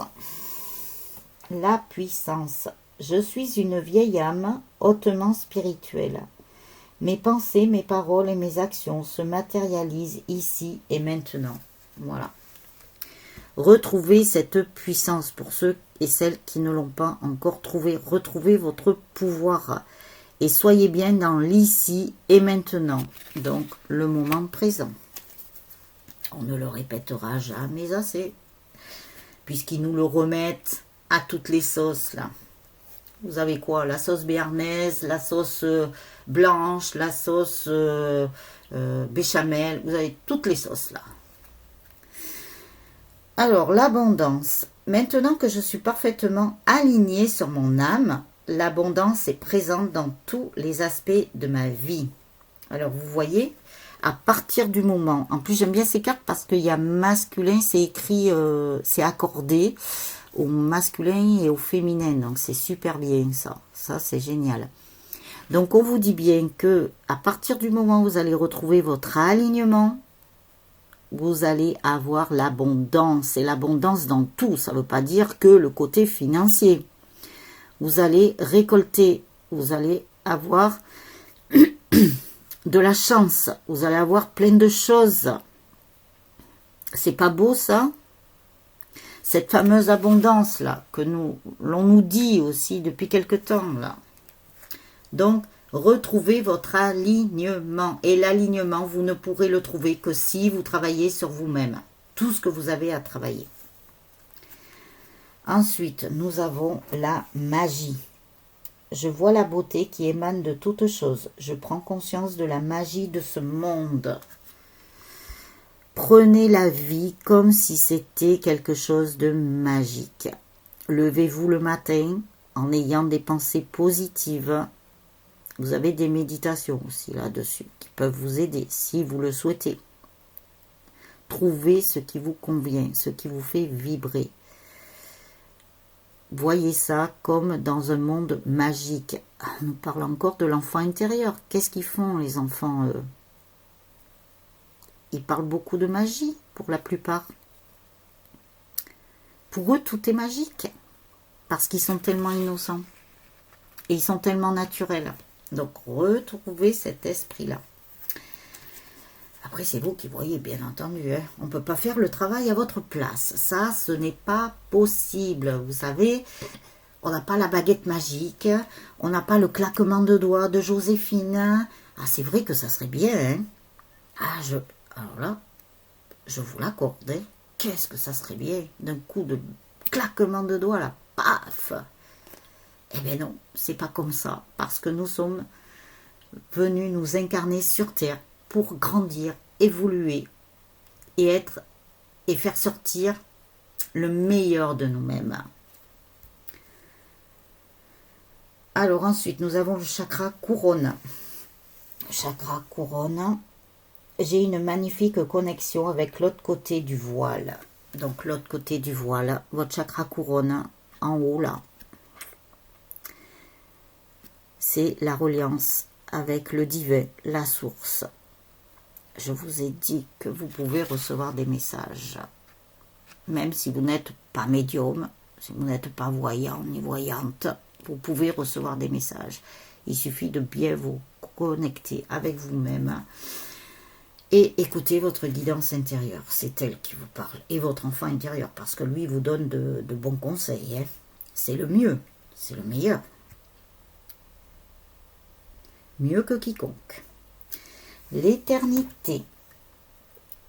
La puissance. Je suis une vieille âme hautement spirituelle. Mes pensées, mes paroles et mes actions se matérialisent ici et maintenant. Voilà. Retrouvez cette puissance pour ceux et celles qui ne l'ont pas encore trouvé. Retrouvez votre pouvoir. Et soyez bien dans l'ici et maintenant. Donc, le moment présent. On ne le répétera jamais assez. Puisqu'ils nous le remettent à toutes les sauces, là. Vous avez quoi? La sauce béarnaise, la sauce blanche, la sauce béchamel. Vous avez toutes les sauces, là. Alors, l'abondance. Maintenant que je suis parfaitement alignée sur mon âme, l'abondance est présente dans tous les aspects de ma vie. Alors, vous voyez, à partir du moment... En plus, j'aime bien ces cartes parce qu'il y a masculin, c'est écrit, c'est accordé au masculin et au féminin. Donc, c'est super bien, ça. Ça, c'est génial. Donc, on vous dit bien que à partir du moment où vous allez retrouver votre alignement, vous allez avoir l'abondance. Et l'abondance dans tout. Ça ne veut pas dire que le côté financier. Vous allez récolter. Vous allez avoir de la chance. Vous allez avoir plein de choses. C'est pas beau, ça? Cette fameuse abondance-là, que l'on nous dit aussi depuis quelque temps, là. Donc, retrouvez votre alignement. Et l'alignement, vous ne pourrez le trouver que si vous travaillez sur vous-même. Tout ce que vous avez à travailler. Ensuite, nous avons la magie. Je vois la beauté qui émane de toutes choses. Je prends conscience de la magie de ce monde. Prenez la vie comme si c'était quelque chose de magique. Levez-vous le matin en ayant des pensées positives. Vous avez des méditations aussi là-dessus qui peuvent vous aider si vous le souhaitez. Trouvez ce qui vous convient, ce qui vous fait vibrer. Voyez ça comme dans un monde magique. On nous parle encore de l'enfant intérieur. Qu'est-ce qu'ils font les enfants, eux? Ils parlent beaucoup de magie pour la plupart. Pour eux, tout est magique. Parce qu'ils sont tellement innocents. Et ils sont tellement naturels. Donc, retrouvez cet esprit-là. Après, c'est vous qui voyez, bien entendu. Hein. On ne peut pas faire le travail à votre place. Ça, ce n'est pas possible. Vous savez, on n'a pas la baguette magique. On n'a pas le claquement de doigts de Joséphine. Ah, c'est vrai que ça serait bien. Hein. Alors là, je vous l'accorde. Hein. Qu'est-ce que ça serait bien d'un coup de claquement de doigts, là. Paf! Eh bien non, c'est pas comme ça. Parce que nous sommes venus nous incarner sur Terre pour grandir, évoluer et faire sortir le meilleur de nous-mêmes. Alors ensuite, nous avons le chakra couronne. Chakra couronne, j'ai une magnifique connexion avec l'autre côté du voile. Donc l'autre côté du voile, votre chakra couronne, en haut là, c'est la reliance avec le divin, la source. Je vous ai dit que vous pouvez recevoir des messages, même si vous n'êtes pas médium, si vous n'êtes pas voyant ni voyante, vous pouvez recevoir des messages. Il suffit de bien vous connecter avec vous-même et écouter votre guidance intérieure. C'est elle qui vous parle, et votre enfant intérieur, parce que lui vous donne de bons conseils. Hein. C'est le mieux, c'est le meilleur. Mieux que quiconque. L'éternité.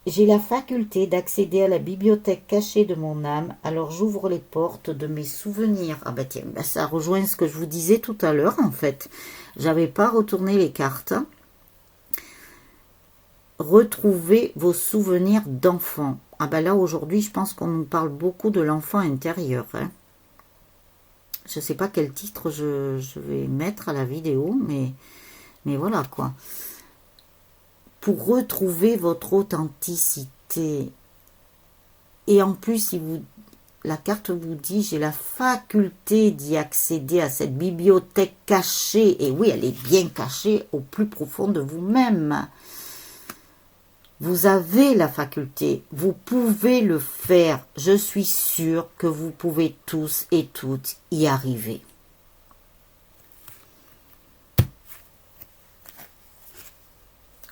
J'ai la faculté d'accéder à la bibliothèque cachée de mon âme, alors j'ouvre les portes de mes souvenirs. Ah bah tiens, ça rejoint ce que je vous disais tout à l'heure en fait. J'avais pas retourné les cartes. Retrouvez vos souvenirs d'enfant. Ah bah là aujourd'hui je pense qu'on nous parle beaucoup de l'enfant intérieur. Hein. Je sais pas quel titre je vais mettre à la vidéo, mais voilà quoi. Pour retrouver votre authenticité. Et en plus, la carte vous dit, j'ai la faculté d'y accéder à cette bibliothèque cachée. Et oui, elle est bien cachée au plus profond de vous-même. Vous avez la faculté, vous pouvez le faire. Je suis sûre que vous pouvez tous et toutes y arriver.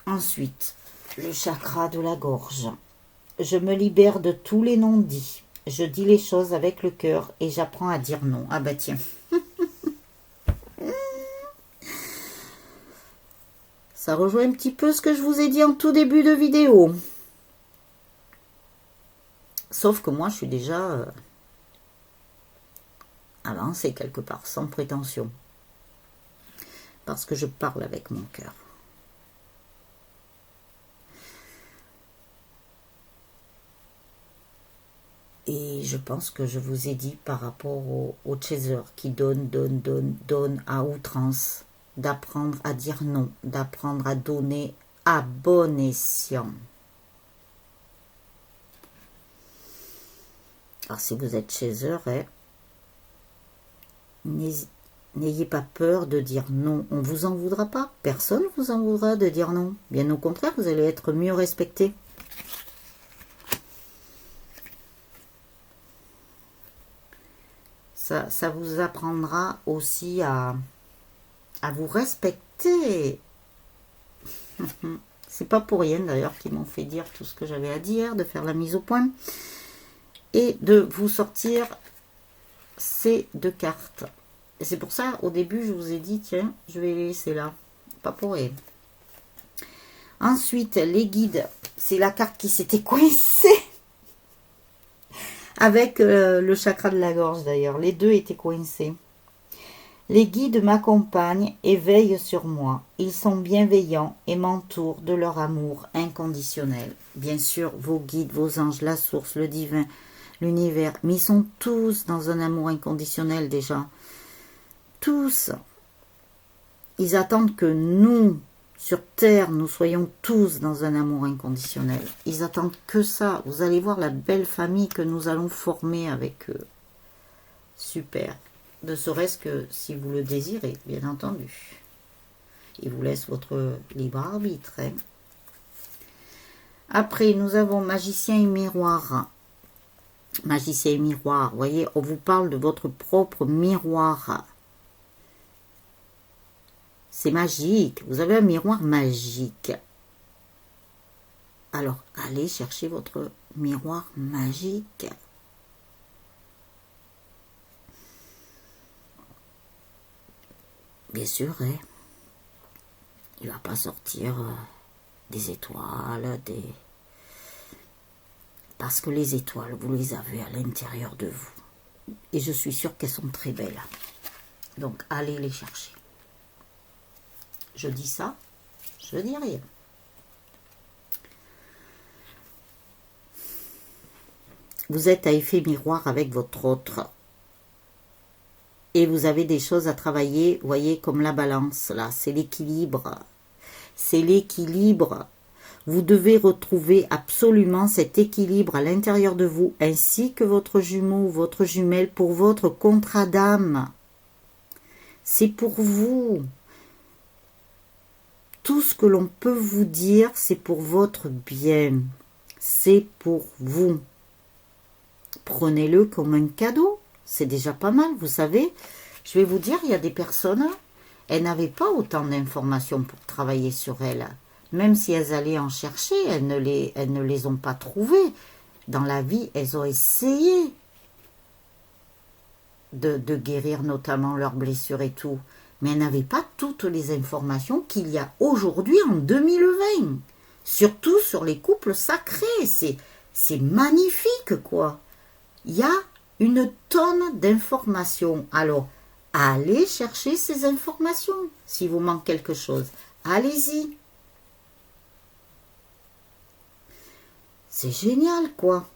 Ensuite, le chakra de la gorge. Je me libère de tous les non-dits. Je dis les choses avec le cœur et j'apprends à dire non. Ah bah tiens. Ça rejoint un petit peu ce que je vous ai dit en tout début de vidéo. Sauf que moi, je suis déjà avancée quelque part, sans prétention. Parce que je parle avec mon cœur. Et je pense que je vous ai dit par rapport au chaser qui donne à outrance, d'apprendre à dire non, d'apprendre à donner à bon escient. Alors si vous êtes chaser, hein, n'ayez pas peur de dire non, on ne vous en voudra pas, personne ne vous en voudra de dire non. Bien au contraire, vous allez être mieux respecté. Ça vous apprendra aussi à vous respecter. C'est pas pour rien d'ailleurs qu'ils m'ont fait dire tout ce que j'avais à dire, de faire la mise au point et de vous sortir ces deux cartes. Et c'est pour ça, au début, je vous ai dit, tiens, je vais les laisser là. Pas pour rien. Ensuite, les guides. C'est la carte qui s'était coincée. Avec le chakra de la gorge d'ailleurs. Les deux étaient coincés. Les guides m'accompagnent et veillent sur moi. Ils sont bienveillants et m'entourent de leur amour inconditionnel. Bien sûr, vos guides, vos anges, la source, le divin, l'univers. Mais ils sont tous dans un amour inconditionnel déjà. Tous. Ils attendent que nous, sur Terre, nous soyons tous dans un amour inconditionnel. Ils attendent que ça. Vous allez voir la belle famille que nous allons former avec eux. Super. Ne serait-ce que si vous le désirez, bien entendu. Ils vous laissent votre libre arbitre. Hein. Après, nous avons magicien et miroir. Magicien et miroir. Vous voyez, on vous parle de votre propre miroir. C'est magique. Vous avez un miroir magique. Alors, allez chercher votre miroir magique. Bien sûr, hein, il ne va pas sortir des étoiles, parce que les étoiles, vous les avez à l'intérieur de vous. Et je suis sûre qu'elles sont très belles. Donc, allez les chercher. Je dis ça, je dis rien. Vous êtes à effet miroir avec votre autre. Et vous avez des choses à travailler, vous voyez, comme la balance, là, c'est l'équilibre. C'est l'équilibre. Vous devez retrouver absolument cet équilibre à l'intérieur de vous, ainsi que votre jumeau ou votre jumelle pour votre contrat d'âme. C'est pour vous. Tout ce que l'on peut vous dire, c'est pour votre bien. C'est pour vous. Prenez-le comme un cadeau. C'est déjà pas mal, vous savez. Je vais vous dire, il y a des personnes, elles n'avaient pas autant d'informations pour travailler sur elles. Même si elles allaient en chercher, elles ne les ont pas trouvées. Dans la vie, elles ont essayé de guérir notamment leurs blessures et tout. Mais elles n'avaient pas toutes les informations qu'il y a aujourd'hui en 2020. Surtout sur les couples sacrés. C'est magnifique, quoi. Il y a une tonne d'informations. Alors, allez chercher ces informations. Si vous manque quelque chose, allez-y. C'est génial, quoi.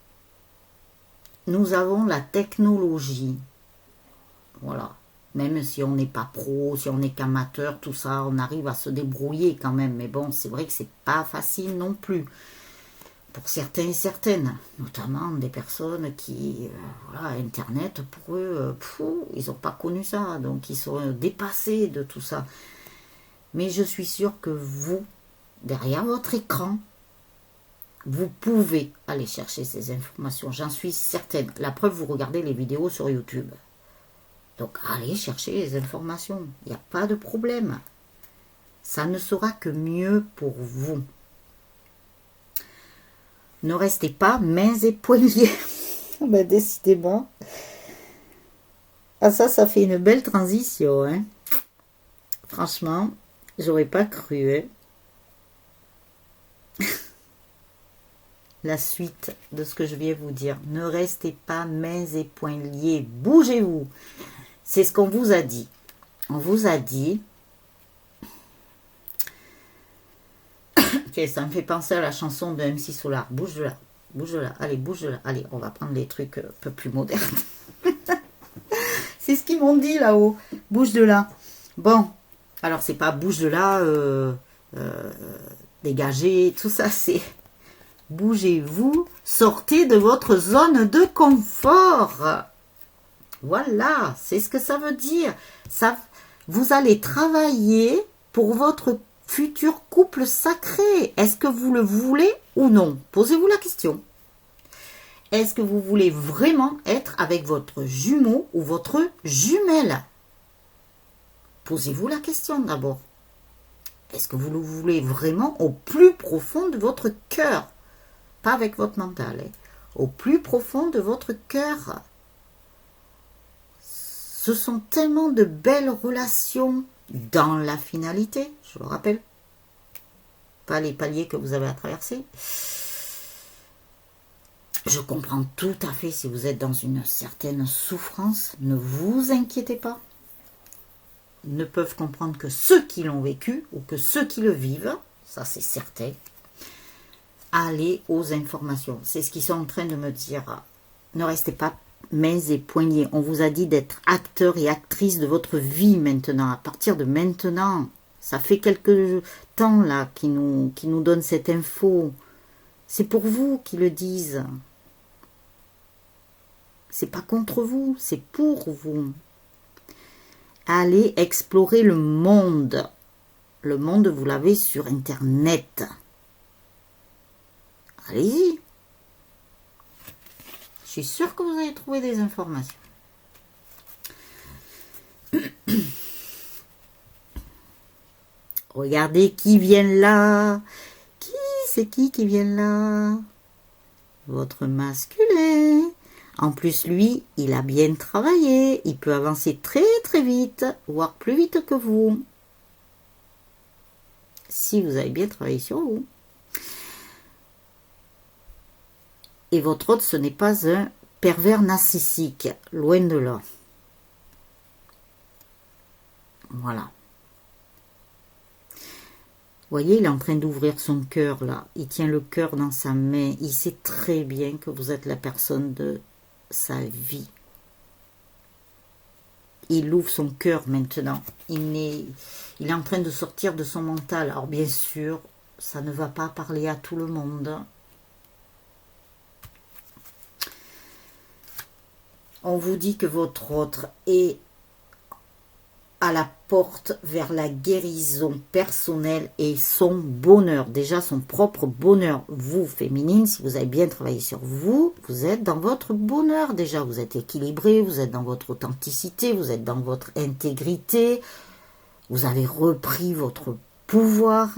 Nous avons la technologie. Voilà. Même si on n'est pas pro, si on n'est qu'amateur, tout ça, on arrive à se débrouiller quand même. Mais bon, c'est vrai que c'est pas facile non plus. Pour certains et certaines, notamment des personnes qui, voilà, Internet, pour eux, ils n'ont pas connu ça, donc ils sont dépassés de tout ça. Mais je suis sûre que vous, derrière votre écran, vous pouvez aller chercher ces informations, j'en suis certaine. La preuve, vous regardez les vidéos sur YouTube. Donc, allez chercher les informations, il n'y a pas de problème. Ça ne sera que mieux pour vous. Ne restez pas mains et poings liés. Ben, décidément. Ah, ça fait une belle transition. Hein. Franchement, j'aurais pas cru. Hein. La suite de ce que je viens vous dire. Ne restez pas mains et poings liés. Bougez-vous. C'est ce qu'on vous a dit. On vous a dit... Ça me fait penser à la chanson de MC Solar. Bouge de là, bouge de là, allez, bouge de là. Allez, on va prendre les trucs un peu plus modernes. C'est ce qu'ils m'ont dit là-haut. Bouge de là. Bon, alors c'est pas bouge de là, dégagez, tout ça, c'est bougez-vous, sortez de votre zone de confort. Voilà, c'est ce que ça veut dire. Ça, vous allez travailler pour votre futur couple sacré. Est-ce que vous le voulez ou non? Posez-vous la question. Est-ce que vous voulez vraiment être avec votre jumeau ou votre jumelle? Posez-vous la question d'abord. Est-ce que vous le voulez vraiment au plus profond de votre cœur? Pas avec votre mental. Hein. Au plus profond de votre cœur. Ce sont tellement de belles relations dans la finalité, je le rappelle. Pas les paliers que vous avez à traverser. Je comprends tout à fait si vous êtes dans une certaine souffrance. Ne vous inquiétez pas. Ne peuvent comprendre que ceux qui l'ont vécu ou que ceux qui le vivent. Ça, c'est certain. Allez aux informations. C'est ce qu'ils sont en train de me dire. Ne restez pas mains et poignets. On vous a dit d'être acteur et actrice de votre vie maintenant. À partir de maintenant, ça fait quelques temps là qui nous donnent cette info. C'est pour vous qu'ils le disent. C'est pas contre vous, c'est pour vous. Allez explorer le monde. Le monde, vous l'avez sur Internet. Allez-y. Je suis sûre que vous allez trouver des informations. Regardez qui vient là. Qui c'est qui vient là? Votre masculin. En plus, lui, il a bien travaillé. Il peut avancer très très vite, voire plus vite que vous. Si vous avez bien travaillé sur vous. Et votre autre, ce n'est pas un pervers narcissique, loin de là. Voilà. voyez, il est en train d'ouvrir son cœur là. Il tient le cœur dans sa main. Il sait très bien que vous êtes la personne de sa vie. Il ouvre son cœur maintenant. Il est en train de sortir de son mental. Alors bien sûr, ça ne va pas parler à tout le monde. On vous dit que votre autre est à la porte vers la guérison personnelle et son bonheur, déjà son propre bonheur. Vous, féminine, si vous avez bien travaillé sur vous, vous êtes dans votre bonheur déjà, vous êtes équilibré, vous êtes dans votre authenticité, vous êtes dans votre intégrité, vous avez repris votre pouvoir,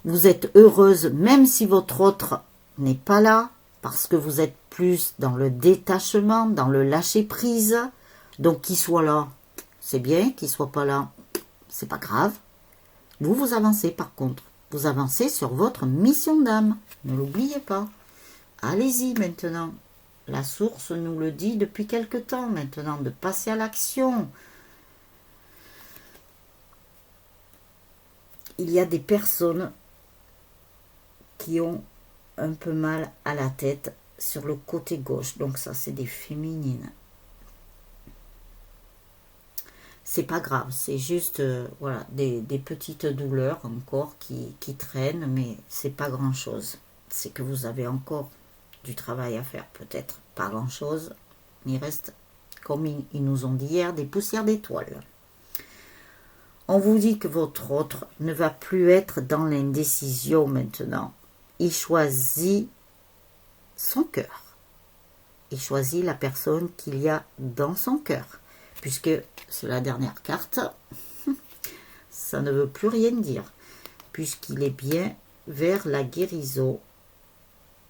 vous êtes heureuse même si votre autre n'est pas là, parce que vous êtes plus dans le détachement, dans le lâcher-prise, donc qu'il soit là. C'est bien qu'il ne soit pas là, c'est pas grave. Vous, vous avancez par contre. Vous avancez sur votre mission d'âme. Ne l'oubliez pas. Allez-y maintenant. La source nous le dit depuis quelque temps maintenant, de passer à l'action. Il y a des personnes qui ont un peu mal à la tête sur le côté gauche. Donc ça, c'est des féminines. C'est pas grave, c'est juste voilà, des petites douleurs encore qui traînent, mais c'est pas grand chose. C'est que vous avez encore du travail à faire, peut-être pas grand chose, mais il reste, comme ils nous ont dit hier, des poussières d'étoiles. On vous dit que votre autre ne va plus être dans l'indécision maintenant. Il choisit son cœur. Il choisit la personne qu'il y a dans son cœur. Puisque c'est la dernière carte, ça ne veut plus rien dire, puisqu'il est bien vers la guérison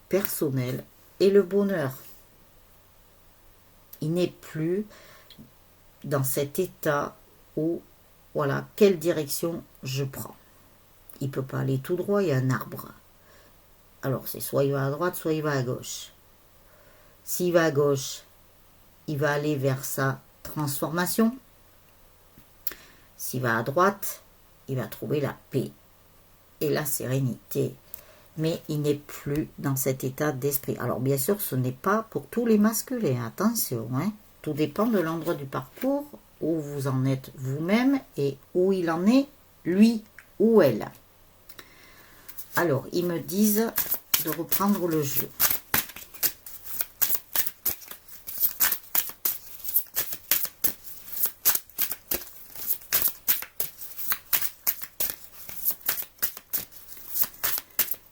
personnelle et le bonheur. Il n'est plus dans cet état où, voilà, quelle direction je prends. Il ne peut pas aller tout droit, il y a un arbre. Alors c'est soit il va à droite, soit il va à gauche. S'il va à gauche, il va aller vers sa transformation. S'il va à droite, il va trouver la paix et la sérénité. Mais il n'est plus dans cet état d'esprit. Alors bien sûr, ce n'est pas pour tous les masculins. Attention, hein. Tout dépend de l'endroit du parcours où vous en êtes vous-même et où il en est, lui ou elle. Alors, ils me disent de reprendre le jeu.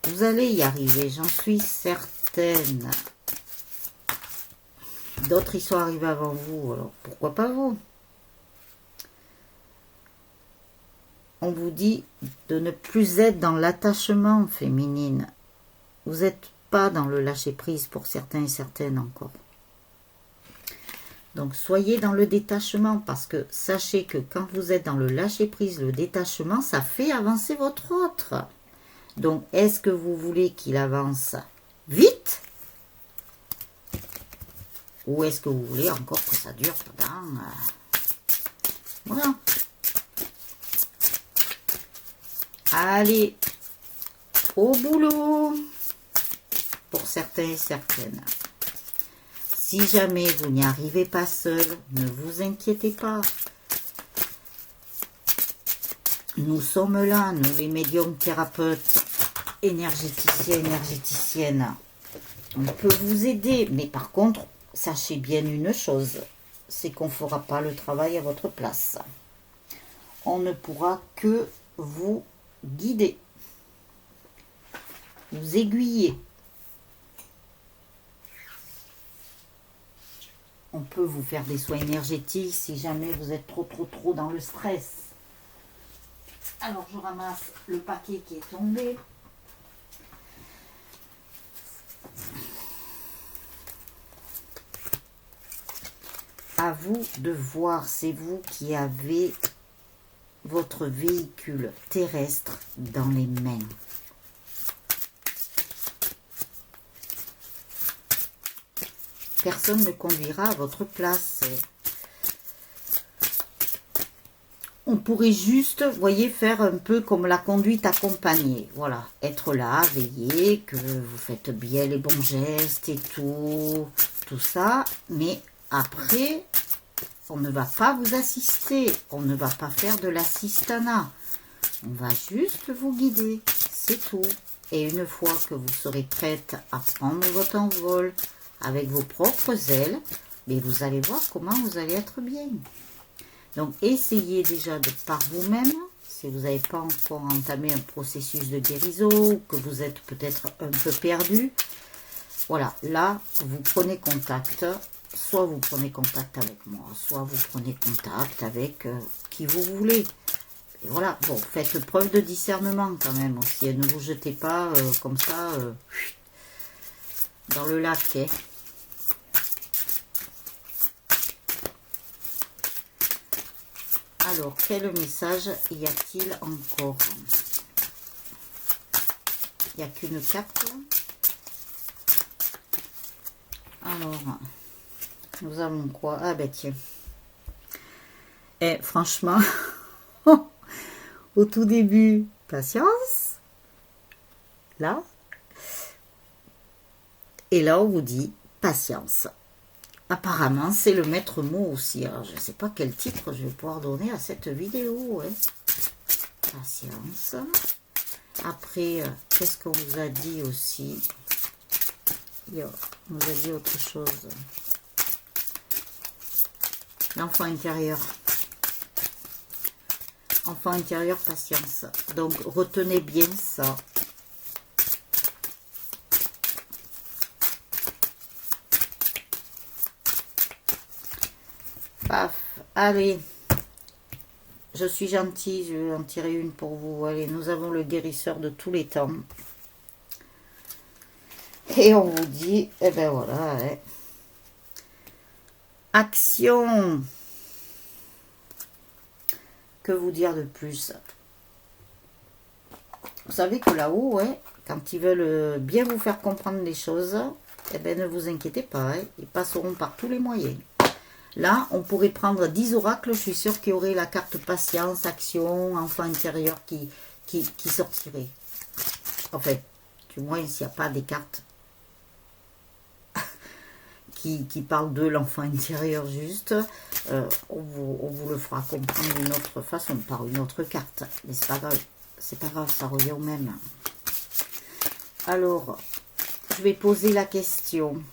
Vous allez y arriver, j'en suis certaine. D'autres y sont arrivés avant vous, alors pourquoi pas vous? On vous dit de ne plus être dans l'attachement féminine. Vous n'êtes pas dans le lâcher-prise pour certains et certaines encore. Donc soyez dans le détachement, parce que sachez que quand vous êtes dans le lâcher-prise, le détachement, ça fait avancer votre autre. Donc, est-ce que vous voulez qu'il avance vite? Ou est-ce que vous voulez encore que ça dure pendant... Voilà. Allez, au boulot pour certains et certaines. Si jamais vous n'y arrivez pas seul, ne vous inquiétez pas. Nous sommes là, nous les médiums thérapeutes, énergéticiens, énergéticiennes. On peut vous aider, mais par contre, sachez bien une chose, c'est qu'on ne fera pas le travail à votre place. On ne pourra que vous guider, vous aiguiller. On peut vous faire des soins énergétiques si jamais vous êtes trop dans le stress. Alors, je ramasse le paquet qui est tombé. À vous de voir, c'est vous qui avez votre véhicule terrestre dans les mains. Personne ne conduira à votre place. on pourrait juste, vous voyez, faire un peu comme la conduite accompagnée. Voilà, être là, veiller, que vous faites bien les bons gestes et tout ça. Mais après, on ne va pas vous assister, on ne va pas faire de l'assistanat. On va juste vous guider, c'est tout. Et une fois que vous serez prête à prendre votre envol avec vos propres ailes, mais vous allez voir comment vous allez être bien. Donc, essayez déjà de par vous-même, si vous n'avez pas encore entamé un processus de guérison, ou que vous êtes peut-être un peu perdu. Voilà, là, vous prenez contact, soit vous prenez contact avec moi, soit vous prenez contact avec qui vous voulez. Et voilà, bon, faites preuve de discernement quand même aussi, et ne vous jetez pas comme ça dans le lac. Hein. Alors, quel message y a-t-il encore? Il n'y a qu'une carte. Alors, nous avons quoi? Ah ben tiens. Et franchement, au tout début, patience. Là. Et là, on vous dit patience. Apparemment, c'est le maître mot aussi. Alors, je ne sais pas quel titre je vais pouvoir donner à cette vidéo. Hein. Patience. Après, qu'est-ce qu'on vous a dit aussi? On nous a dit autre chose. L'enfant intérieur. Enfant intérieur, patience. Donc, retenez bien ça. Paf, allez. Je suis gentille, je vais en tirer une pour vous. Allez, nous avons le guérisseur de tous les temps. Et on vous dit, eh ben voilà, hein. Action. Que vous dire de plus? Vous savez que là-haut, ouais, quand ils veulent bien vous faire comprendre les choses, eh ben ne vous inquiétez pas, hein, ils passeront par tous les moyens. Là, on pourrait prendre 10 oracles, je suis sûre qu'il y aurait la carte patience, action, enfant intérieur qui sortirait. En fait, du moins, s'il n'y a pas des cartes qui parlent de l'enfant intérieur juste, on vous le fera comprendre d'une autre façon, par une autre carte. Mais c'est pas grave, ça revient au même. Alors, je vais poser la question.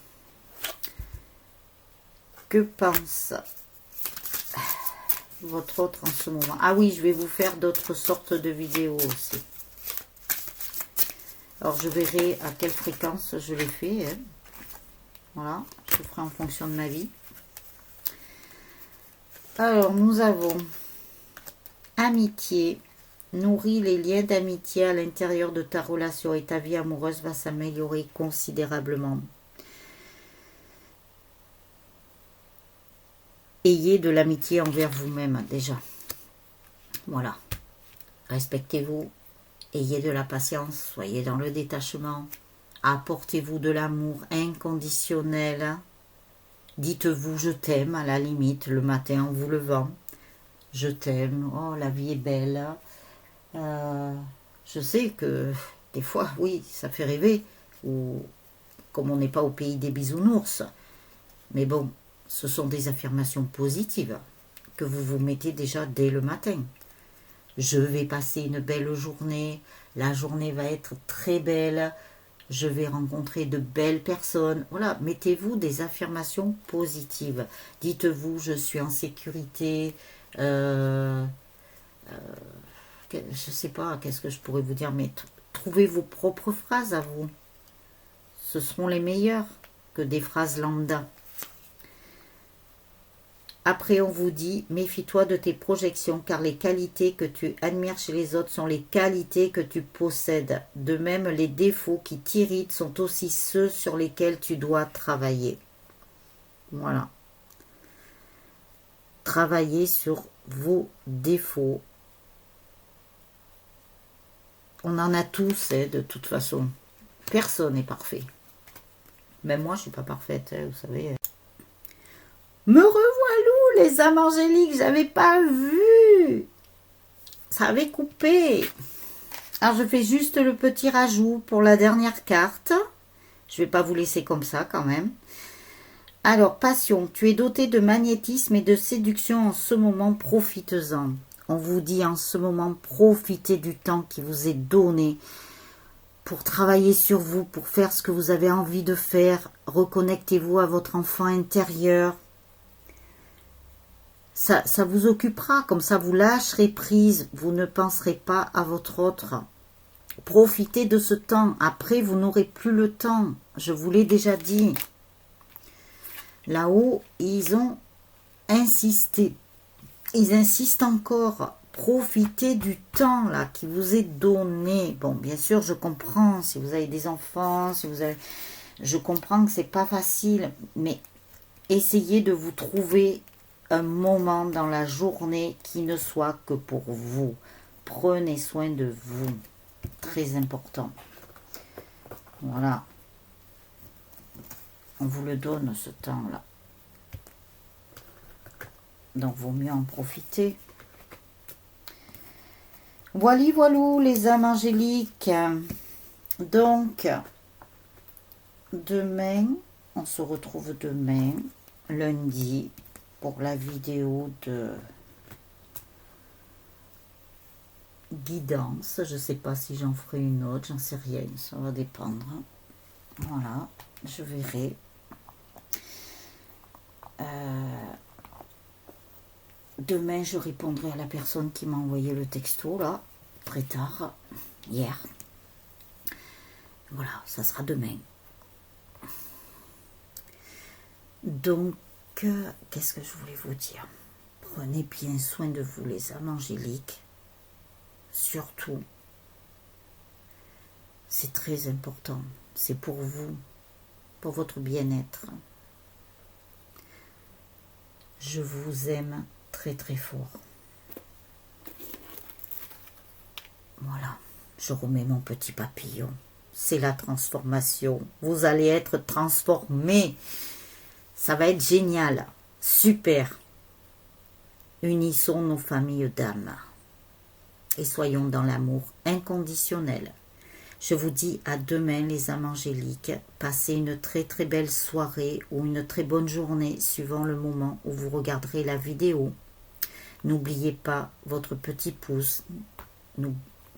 Que pense votre autre en ce moment? Ah oui, je vais vous faire d'autres sortes de vidéos aussi. Alors, je verrai à quelle fréquence je les fais. Hein. Voilà, je ferai en fonction de ma vie. Alors, nous avons amitié. Nourris les liens d'amitié à l'intérieur de ta relation et ta vie amoureuse va s'améliorer considérablement. Ayez de l'amitié envers vous-même déjà. Voilà. Respectez-vous. Ayez de la patience. Soyez dans le détachement. Apportez-vous de l'amour inconditionnel. Dites-vous je t'aime à la limite le matin en vous levant. Je t'aime. Oh, la vie est belle. Je sais que des fois, oui, ça fait rêver. Ou comme on n'est pas au pays des bisounours. Mais bon. Ce sont des affirmations positives que vous vous mettez déjà dès le matin. Je vais passer une belle journée, la journée va être très belle, je vais rencontrer de belles personnes. Voilà, mettez-vous des affirmations positives. Dites-vous, je suis en sécurité. Je ne sais pas, qu'est-ce que je pourrais vous dire, mais trouvez vos propres phrases à vous. Ce seront les meilleures que des phrases lambda. Après, on vous dit, méfie-toi de tes projections, car les qualités que tu admires chez les autres sont les qualités que tu possèdes. De même, les défauts qui t'irritent sont aussi ceux sur lesquels tu dois travailler. Voilà. Travaillez sur vos défauts. On en a tous, hein, de toute façon. Personne n'est parfait. Même moi, je ne suis pas parfaite, hein, vous savez. Me revoilà, les âmes angéliques, j'avais pas vu. Ça avait coupé. Alors, je fais juste le petit rajout pour la dernière carte. Je ne vais pas vous laisser comme ça quand même. Alors, passion, tu es doté de magnétisme et de séduction en ce moment, profites-en. On vous dit en ce moment, profitez du temps qui vous est donné pour travailler sur vous, pour faire ce que vous avez envie de faire. Reconnectez-vous à votre enfant intérieur. Ça vous occupera, comme ça vous lâcherez prise, vous ne penserez pas à votre autre. Profitez de ce temps, après vous n'aurez plus le temps, je vous l'ai déjà dit. Là-haut, ils ont insisté, ils insistent encore, profitez du temps là qui vous est donné. Bon, bien sûr, je comprends, si vous avez des enfants, si vous avez... je comprends que c'est pas facile, mais essayez de vous trouver un moment dans la journée qui ne soit que pour vous. Prenez soin de vous. Très important. Voilà. On vous le donne ce temps-là. Donc, vaut mieux en profiter. Voilà, voilou, les âmes angéliques. Donc, demain, on se retrouve demain, lundi, pour la vidéo de guidance. Je ne sais pas si j'en ferai une autre, j'en sais rien, ça va dépendre. Voilà, je verrai. Demain, je répondrai à la personne qui m'a envoyé le texto, là, très tard, hier. Voilà, ça sera demain. Donc, qu'est-ce que je voulais vous dire? Prenez bien soin de vous, les âmes angéliques. Surtout, c'est très important. C'est pour vous, pour votre bien-être. Je vous aime très très fort. Voilà, je remets mon petit papillon. C'est la transformation. Vous allez être transformés. Ça va être génial. Super. Unissons nos familles d'âmes. Et soyons dans l'amour inconditionnel. Je vous dis à demain, les âmes angéliques. Passez une très très belle soirée ou une très bonne journée suivant le moment où vous regarderez la vidéo. N'oubliez pas votre petit pouce.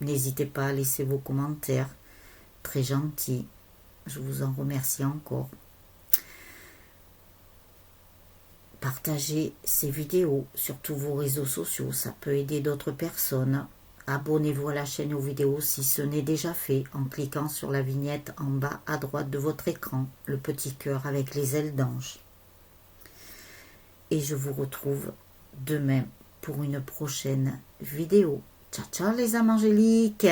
N'hésitez pas à laisser vos commentaires. Très gentils. Je vous en remercie encore. Partagez ces vidéos sur tous vos réseaux sociaux. Ça peut aider d'autres personnes. Abonnez-vous à la chaîne aux vidéos si ce n'est déjà fait en cliquant sur la vignette en bas à droite de votre écran, le petit cœur avec les ailes d'ange. Et je vous retrouve demain pour une prochaine vidéo. Ciao, ciao les âmes angéliques!